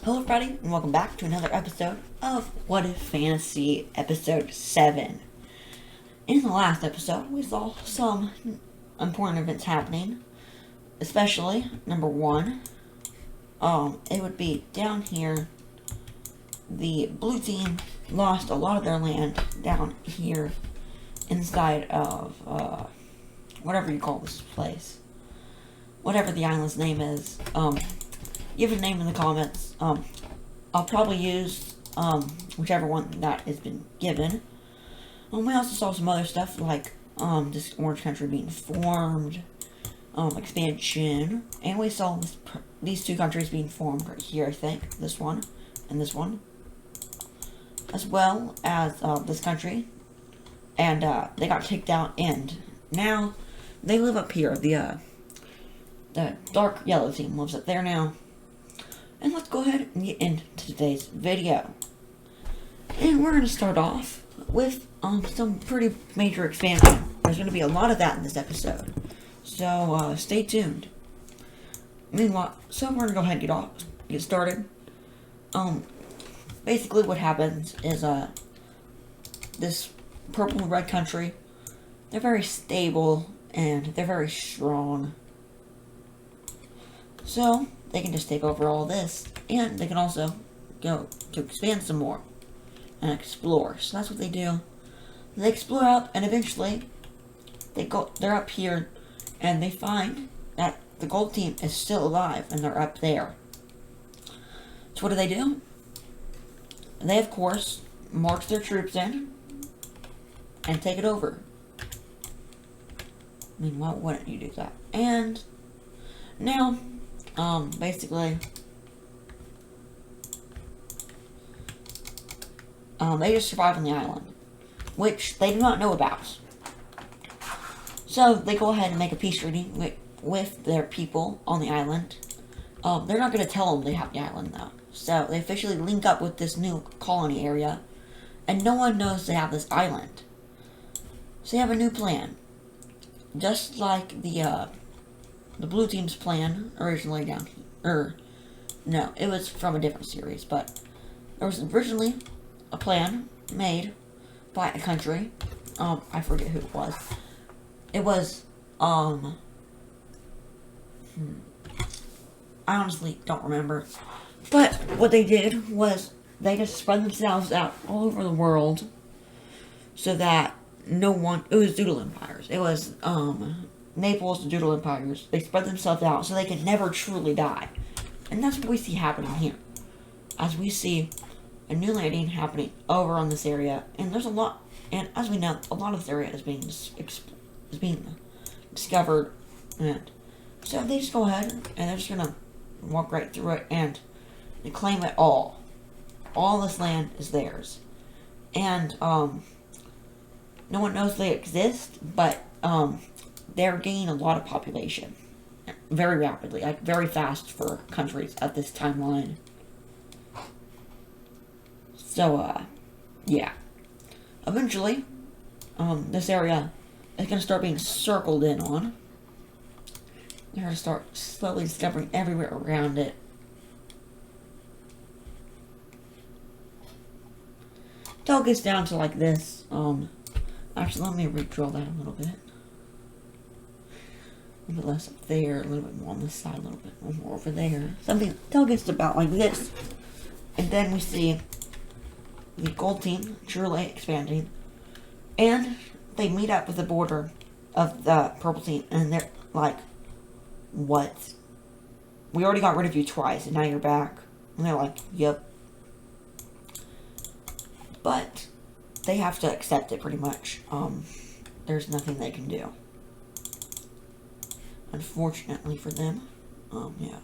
Hello everybody, and welcome back to another episode of What If Fantasy, episode 7. In the last episode, we saw some important events happening, especially, number 1, it would be down here, the blue team lost a lot of their land down here, inside of, whatever you call this place. Whatever the island's name is, give a name in the comments. I'll probably use whichever one that has been given. We also saw some other stuff like this orange country being formed, expansion, and we saw these two countries being formed right here. I think this one and this one, as well as this country, and they got kicked out, and now they live up here. The dark yellow team lives up there now. And let's go ahead and get into today's video. And we're going to start off with some pretty major expansion. There's going to be a lot of that in this episode. So stay tuned. Meanwhile, so we're going to go ahead and get started. Basically what happens is this purple and red country, they're very stable and they're very strong. So they can just take over all this, and they can also go to expand some more and explore. So that's what they do. They explore out, and eventually they're up here, and they find that the gold team is still alive, and they're up there. So what do? They, of course, march their troops in and take it over. I mean, why wouldn't you do that? And now, basically, they just survive on the island, which they do not know about. So they go ahead and make a peace treaty with their people on the island. They're not going to tell them they have the island, though. So they officially link up with this new colony area, and no one knows they have this island. So they have a new plan, just like the blue team's plan originally down here. No, it was from a different series, but there was originally a plan made by a country. I forget who it was. It was, I honestly don't remember. But what they did was they just spread themselves out all over the world so that no one, it was doodle empires. It was, Naples and doodle empires. They spread themselves out so they can never truly die. And that's what we see happening here. As we see a new landing happening over on this area. And there's a lot, and as we know, a lot of this area is being discovered. And so they just go ahead and they're just going to walk right through it and they claim it all. All this land is theirs. And no one knows they exist, but they're gaining a lot of population very rapidly, like very fast for countries at this timeline. So, yeah. Eventually, this area is going to start being circled in on. They're going to start slowly discovering everywhere around it. Until it gets down to like this. Actually, let me redraw that a little bit. A little bit less up there, a little bit more on this side, a little bit more over there. Something until it gets about like this. And then we see the gold team truly expanding. And they meet up with the border of the purple team. And they're like, what? We already got rid of you twice and now you're back. And they're like, yep. But they have to accept it pretty much. There's nothing they can do. Unfortunately for them. Yeah.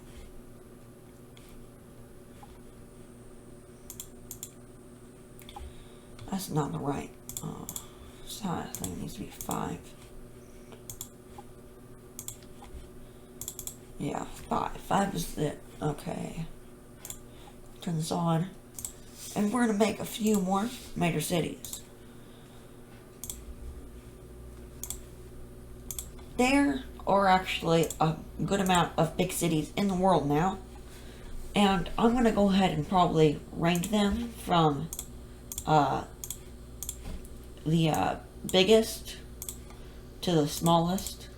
That's not the right size. I think it needs to be 5. Yeah, 5. 5 is it. Okay. Turn this on. And we're going to make a few more major cities. There are actually a good amount of big cities in the world now. And I'm going to go ahead and probably rank them from the biggest to the smallest.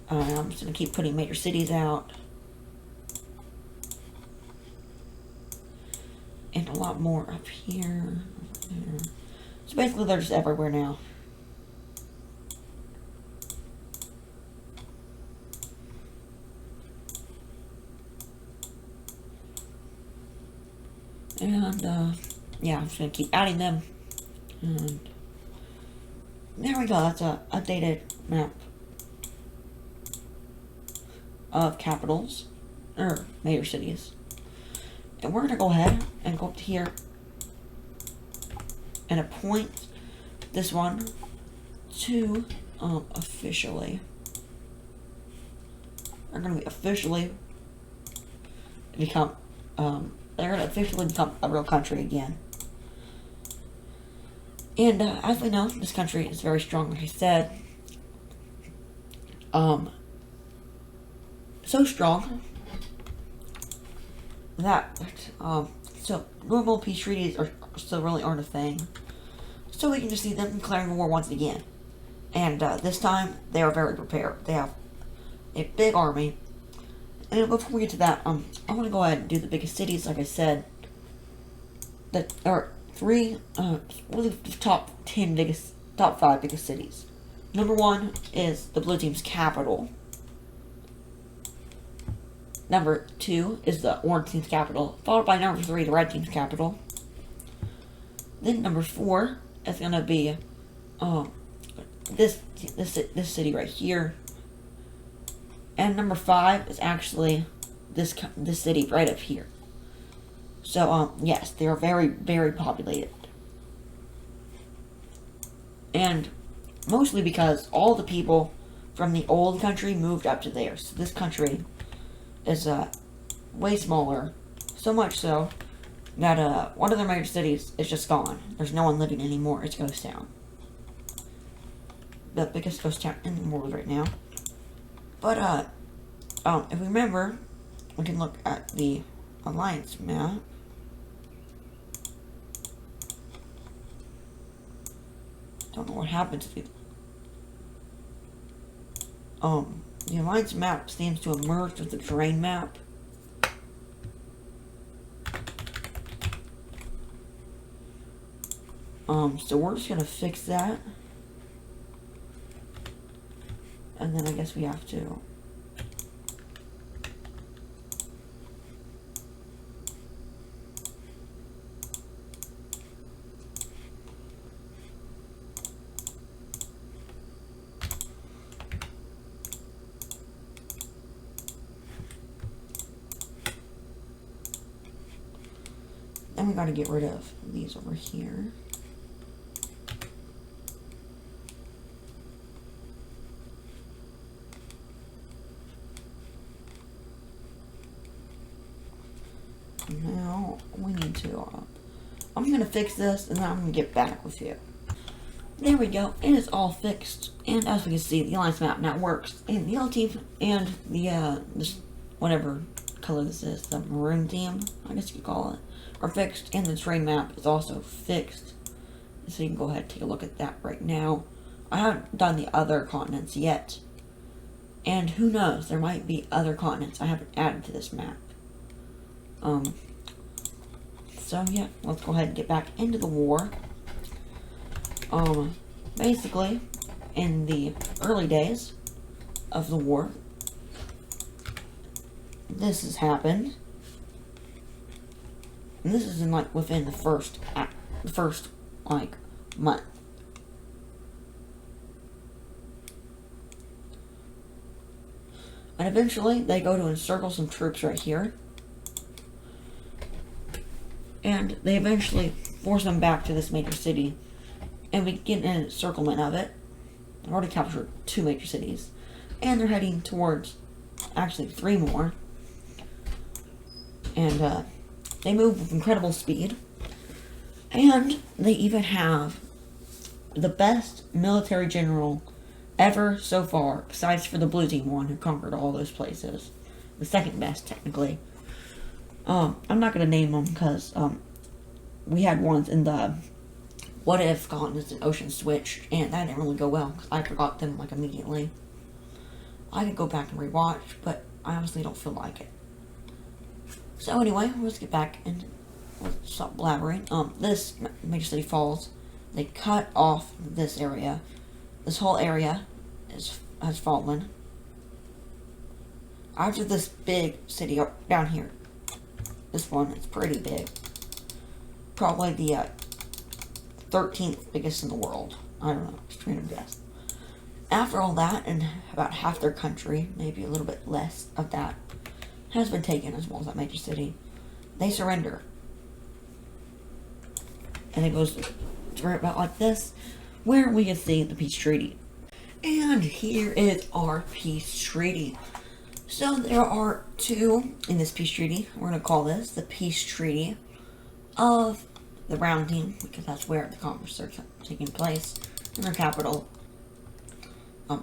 I'm just going to keep putting major cities out. And a lot more up here. So basically they're just everywhere now. And yeah, I'm just going to keep adding them. And there we go, that's a updated map of capitals, or major cities. And we're going to go ahead and go up to here and appoint this one to officially. They're going to be officially become, they're going to officially become a real country again. And as we know, this country is very strong, like I said. So strong that so normal peace treaties are still really aren't a thing. So we can just see them declaring war once again. And this time they are very prepared. They have a big army. And before we get to that, I want to go ahead and do the biggest cities, like I said. That are really the top 5 biggest cities. Number 1 is the blue team's capital. Number 2 is the orange team's capital, followed by number 3, the red team's capital. Then number 4 is going to be this city right here. And number 5 is actually this city right up here. So yes, they are very, very populated. And mostly because all the people from the old country moved up to there. So this country is way smaller, so much so that one of their major cities is just gone. There's no one living anymore. It's ghost town, the biggest ghost town in the world right now. But if we remember, we can look at the alliance map. Don't know what happened to the alliance map seems to have merged with the terrain map. So we're just gonna fix that. And then I guess we have to then we gotta get rid of these over here. Now we need to I'm gonna fix this and then I'm gonna get back with you. There we go, it is all fixed, and as we can see, the alliance map now works, and the yellow team and the this whatever color this is, the maroon team, I guess you could call it, are fixed, and the terrain map is also fixed. So you can go ahead and take a look at that right now. I haven't done the other continents yet, and who knows, there might be other continents I haven't added to this map. So yeah, let's go ahead and get back into the war. Basically, in the early days of the war, this has happened. And this is in like within the first like month. And eventually they go to encircle some troops right here. And they eventually force them back to this major city. And we get an encirclement of it. They've already captured 2 major cities. And they're heading towards actually 3 more. And they move with incredible speed. And they even have the best military general ever so far, besides for the Blue Team one who conquered all those places. The second best, technically. I'm not gonna name them because we had ones in the What If Continents and Ocean Switch, and that didn't really go well because I forgot them like immediately. I could go back and rewatch, but I honestly don't feel like it. So anyway, let's get back and let's stop blabbering. This Major City Falls, they cut off this area. This whole area has fallen. After this big city down here, this one is pretty big. Probably the 13th biggest in the world. I don't know, just trying to guess. After all that, and about half their country, maybe a little bit less of that, has been taken, as well as that major city, they surrender. And it goes to right about like this, where we can see the peace treaty. And here is our peace treaty. So there are two in this peace treaty. We're going to call this the peace treaty of the Brown Team, because that's where the conferences are taking place, in their capital.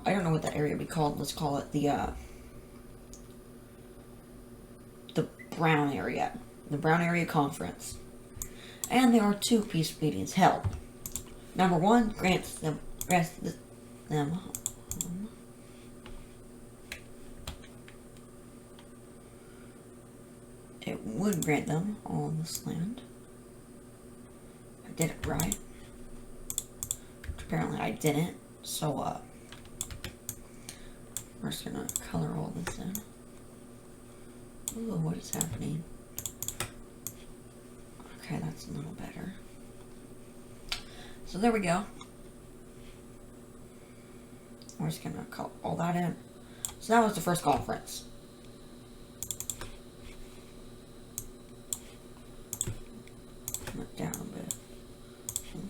I don't know what that area would be called. Let's call it the Brown area. The Brown Area Conference. And there are two peace meetings held. Number one grants them it would grant them all this land. I did it right. Apparently I didn't. So we're just gonna color all this in. Ooh, what is happening? Okay, that's a little better. So there we go. We're just gonna color all that in. So that was the first conference. Down a bit.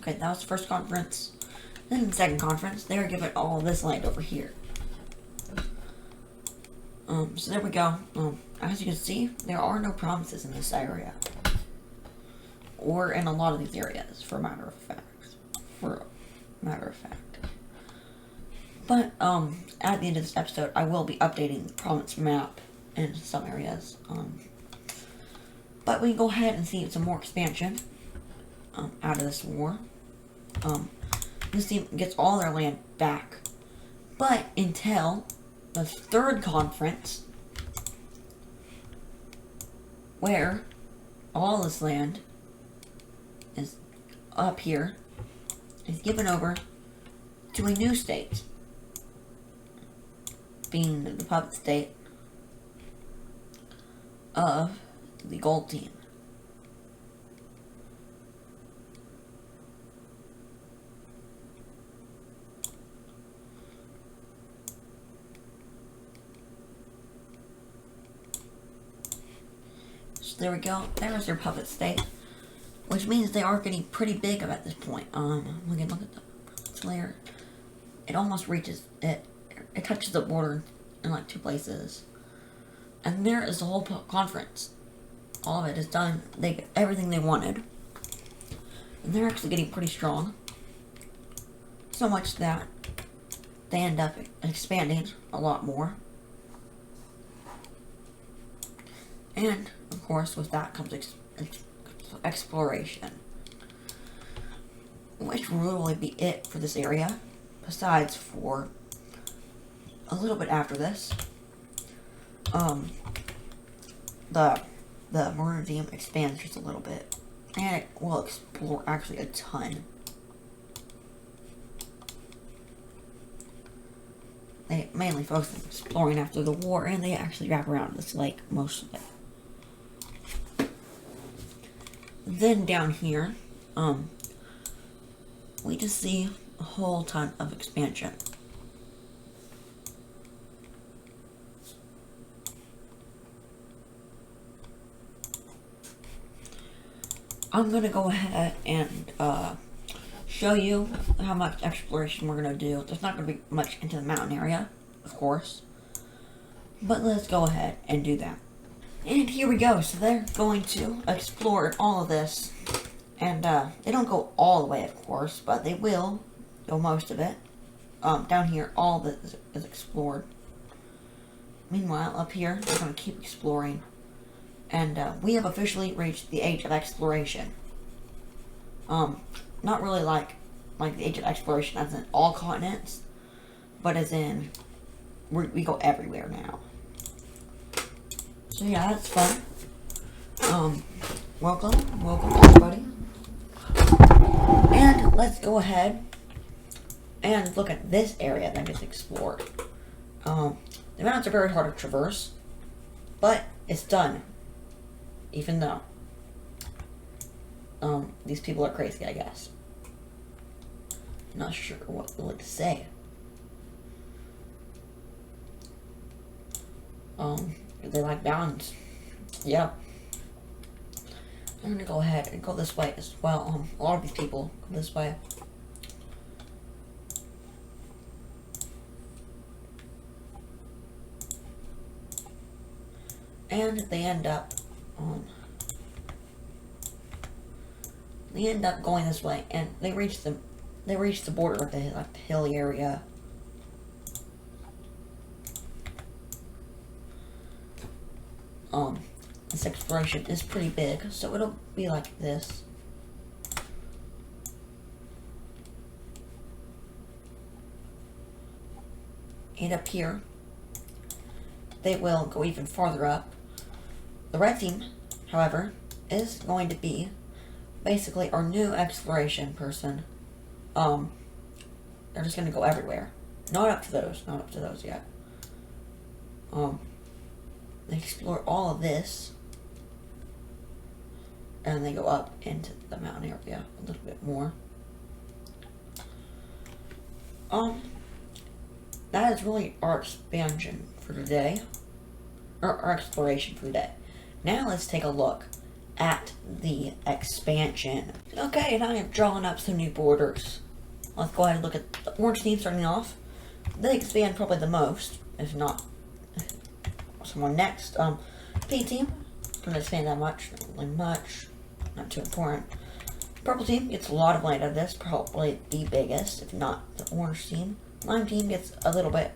Okay, that was the first conference. Then in the second conference, they were given all this land over here. So there we go. As you can see, there are no promises in this area. Or in a lot of these areas, for a matter of fact. But, at the end of this episode, I will be updating the province map in some areas. But we can go ahead and see some more expansion out of this war. This team gets all their land back. But until the third conference, where all this land is up here, is given over to a new state, being the puppet state of the Gold Team. So there we go. There's their puppet state, which means they are getting pretty big at this point. We can look at the layer. It almost reaches it. It touches the border in like two places, and there is the whole conference. All of it is done. They get everything they wanted, and they're actually getting pretty strong. So much that they end up expanding a lot more. And of course, with that comes exploration, which will really be it for this area. Besides, for a little bit after this, the Maroon Team expands just a little bit, and it will explore actually a ton. They mainly focus on exploring after the war, and they actually wrap around this lake most of it. Then down here, we just see a whole ton of expansion. I'm going to go ahead and show you how much exploration we're going to do. There's not going to be much into the mountain area, of course. But let's go ahead and do that. And here we go. So they're going to explore all of this. And they don't go all the way, of course, but they will Well, most of it. Down here, all of it is explored. Meanwhile, up here, we're going to keep exploring. And we have officially reached the age of exploration. Not really like the age of exploration as in all continents, but as in we go everywhere now. So yeah, that's fun. Welcome everybody. And let's go ahead and look at this area that is explored. The mountains are very hard to traverse, but it's done. Even though these people are crazy, I guess. Not sure what to say. They like mountains. Yep. I'm gonna go ahead and go this way as well. A lot of these people go this way. And they end up going this way, and they reach the border of the hilly area. This exploration is pretty big, so it'll be like this. And up here, they will go even farther up. The red team, however, is going to be basically our new exploration person. They're just gonna go everywhere. Not up to those yet. They explore all of this, and they go up into the mountain area a little bit more. That is really our expansion for today, or our exploration for today. Now let's take a look at the expansion. Okay, and I have drawn up some new borders. Let's go ahead and look at the orange team starting off. They expand probably the most, if not someone next. Pink team, don't expand that much, not really much, not too important. Purple team gets a lot of land out of this, probably the biggest, if not the orange team. Lime team gets a little bit.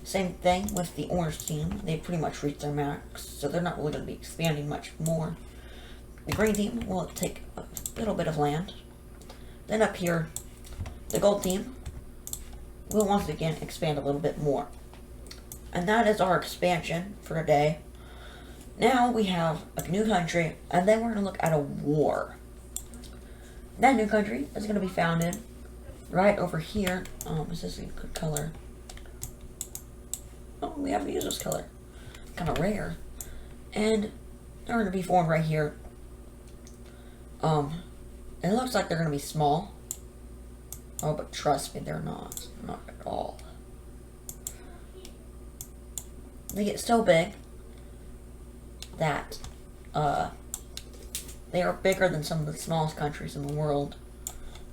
Same thing with the orange team. They pretty much reached their max, so they're not really going to be expanding much more. The green team will take a little bit of land. Then up here, the gold team will once again expand a little bit more. And that is our expansion for today. Now we have a new country, and then we're going to look at a war. That new country is going to be founded right over here. Is this a good color? Oh, we haven't used this color. Kind of rare. And they're going to be formed right here. It looks like they're going to be small. Oh, but trust me, they're not. Not at all. They get so big that they are bigger than some of the smallest countries in the world,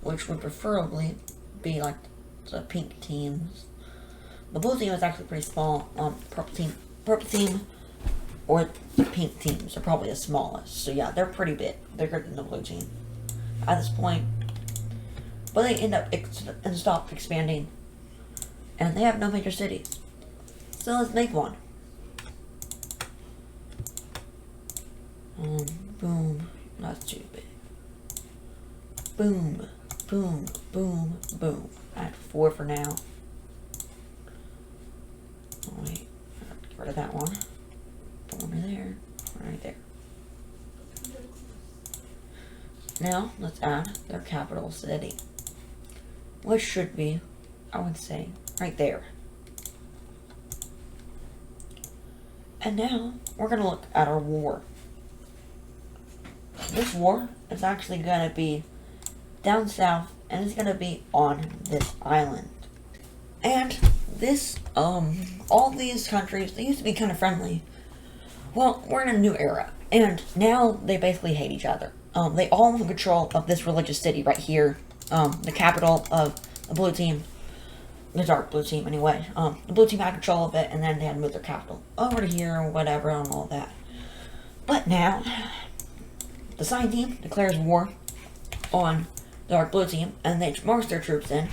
which would preferably be like the pink teams. The blue team is actually pretty small. Purple team, or the pink teams are probably the smallest. So yeah, they're pretty big, bigger than the blue team at this point. But they end up and stop expanding, and they have no major cities. So let's make one. Boom. Not too big. Boom. Boom. Boom. Boom. I have 4 for now. Oh, wait. I have to get rid of that one. Put one there. Right there. Now, let's add their capital city. Which should be, I would say, right there. And now, we're going to look at our war. This war is actually going to be down south, and it's going to be on this island. And this, all these countries, they used to be kind of friendly. Well, we're in a new era, and now they basically hate each other. They all have control of this religious city right here, the capital of the blue team, the dark blue team anyway. The blue team had control of it, and then they had to move their capital over to here or whatever and all that. But now, the cyan team declares war on the dark blue team, and they march their troops in,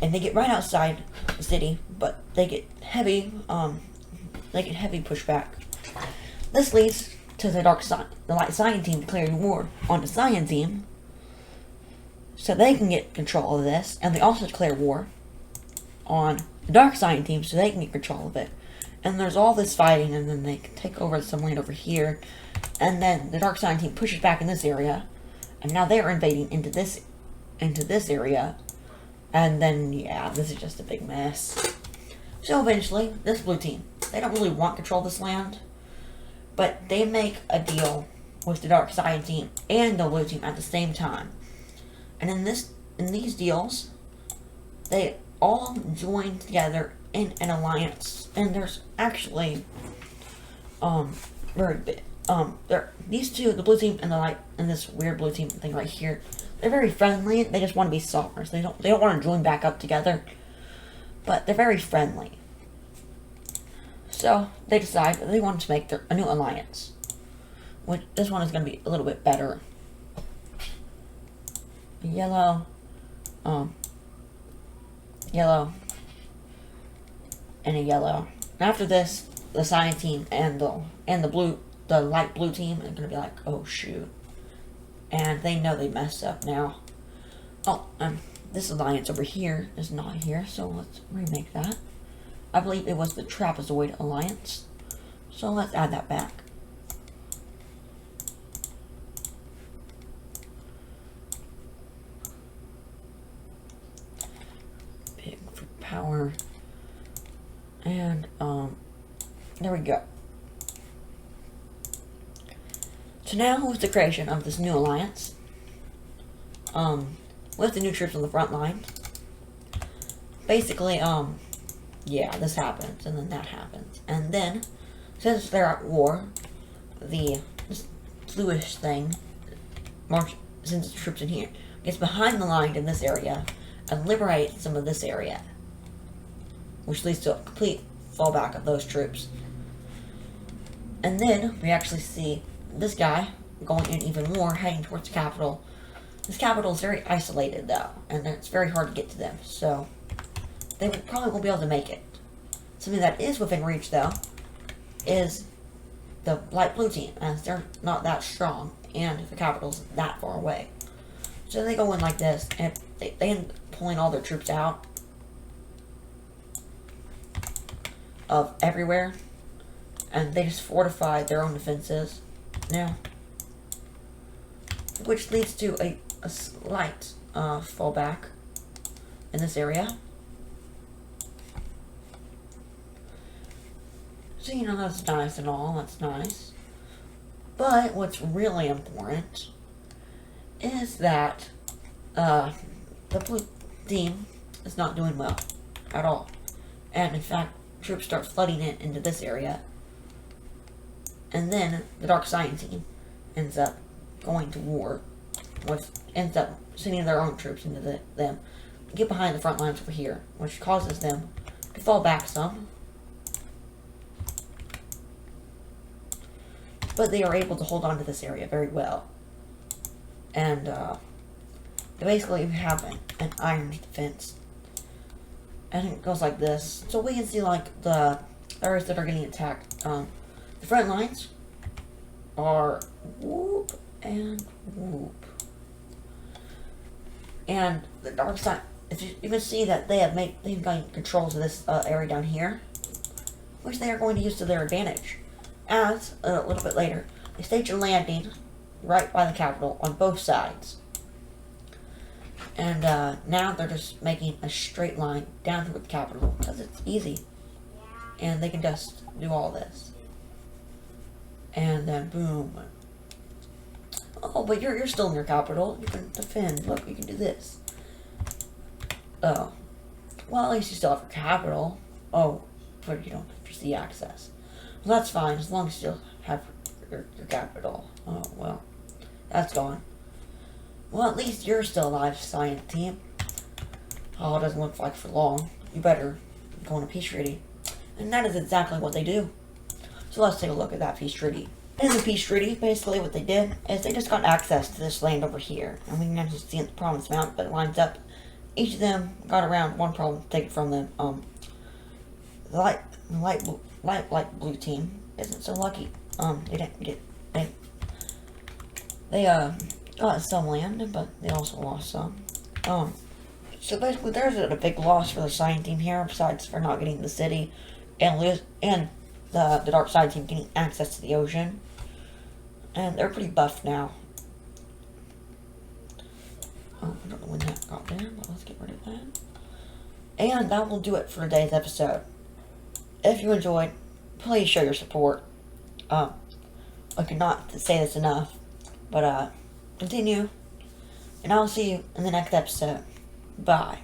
and they get right outside the city, but they get heavy pushback. This leads to the light cyan team declaring war on the cyan team, so they can get control of this, and they also declare war on the dark cyan team, so they can get control of it. And there's all this fighting, and then they can take over some land over here, and then the dark cyan team pushes back in this area, and now they're invading into this area, and then yeah, this is just a big mess. So eventually, this blue team, they don't really want control of this land, but they make a deal with the dark cyan team and the blue team at the same time. And in these deals, they all join together in an alliance, and there's actually these two, the blue team and the light, and this weird blue team thing right here, they're very friendly. They just want to be sovereigns. They don't want to join back up together, but they're very friendly. So they decide that they want to make a new alliance. Which this one is going to be a little bit better. Yellow, yellow, and a yellow. And after this, the cyan team and the light blue team are gonna be like, oh shoot, and they know they messed up now. Oh, this alliance over here is not here, so let's remake that. I believe it was the Trapezoid Alliance, so let's add that back. Big for power. And, there we go. So now, with the creation of this new alliance, with the new troops on the front line, basically, yeah, this happens, and then that happens. And then, since they're at war, this bluish thing, sends its troops in here, gets behind the line in this area, and liberates some of this area, which leads to a complete fallback of those troops. And then we actually see this guy going in even more, heading towards the capital. This capital is very isolated though, and it's very hard to get to them, so they probably won't be able to make it. Something that is within reach though is the light blue team, as they're not that strong and the capital's that far away. So they go in like this, and they end up pulling all their troops out of everywhere, and they just fortify their own defenses now, which leads to a slight fallback in this area. So, you know, that's nice and all, that's nice. But what's really important is that the blue team is not doing well at all. And in fact, troops start flooding it into this area. And then the dark cyan team ends up going to war ends up sending their own troops into them, get behind the front lines over here, which causes them to fall back some. But they are able to hold on to this area very well. And they basically have an iron defense. And it goes like this. So we can see like the areas that are getting attacked. The front lines are whoop and whoop. And the dark side, if you can see that they've gained control of this area down here, which they are going to use to their advantage. As, a little bit later, they stage a landing right by the capital on both sides. And now they're just making a straight line down to the capital because it's easy. And they can just do all this. And then boom. Oh, but you're still in your capital. You can defend. Look, you can do this. Oh. Well, at least you still have your capital. Oh, but you don't have sea access. Well, that's fine, as long as you still have your capital. Oh, well. That's gone. Well, at least you're still alive, cyan team. Oh, it doesn't look like for long. You better go on a peace treaty. And that is exactly what they do. So let's take a look at that peace treaty. In the peace treaty, basically what they did is they just got access to this land over here, and we can actually see it in the Promised Mount, but it lines up. Each of them got around one problem to take it from them. The light blue team isn't so lucky. They didn't get they got some land, but they also lost some. So basically, there's a big loss for the Cyan team here, besides for not getting the city, and the dark side team getting access to the ocean. And they're pretty buffed now. I don't know when that got there, but let's get rid of that. And that will do it for today's episode. If you enjoyed, please show your support. I cannot say this enough, but continue, and I'll see you in the next episode. Bye.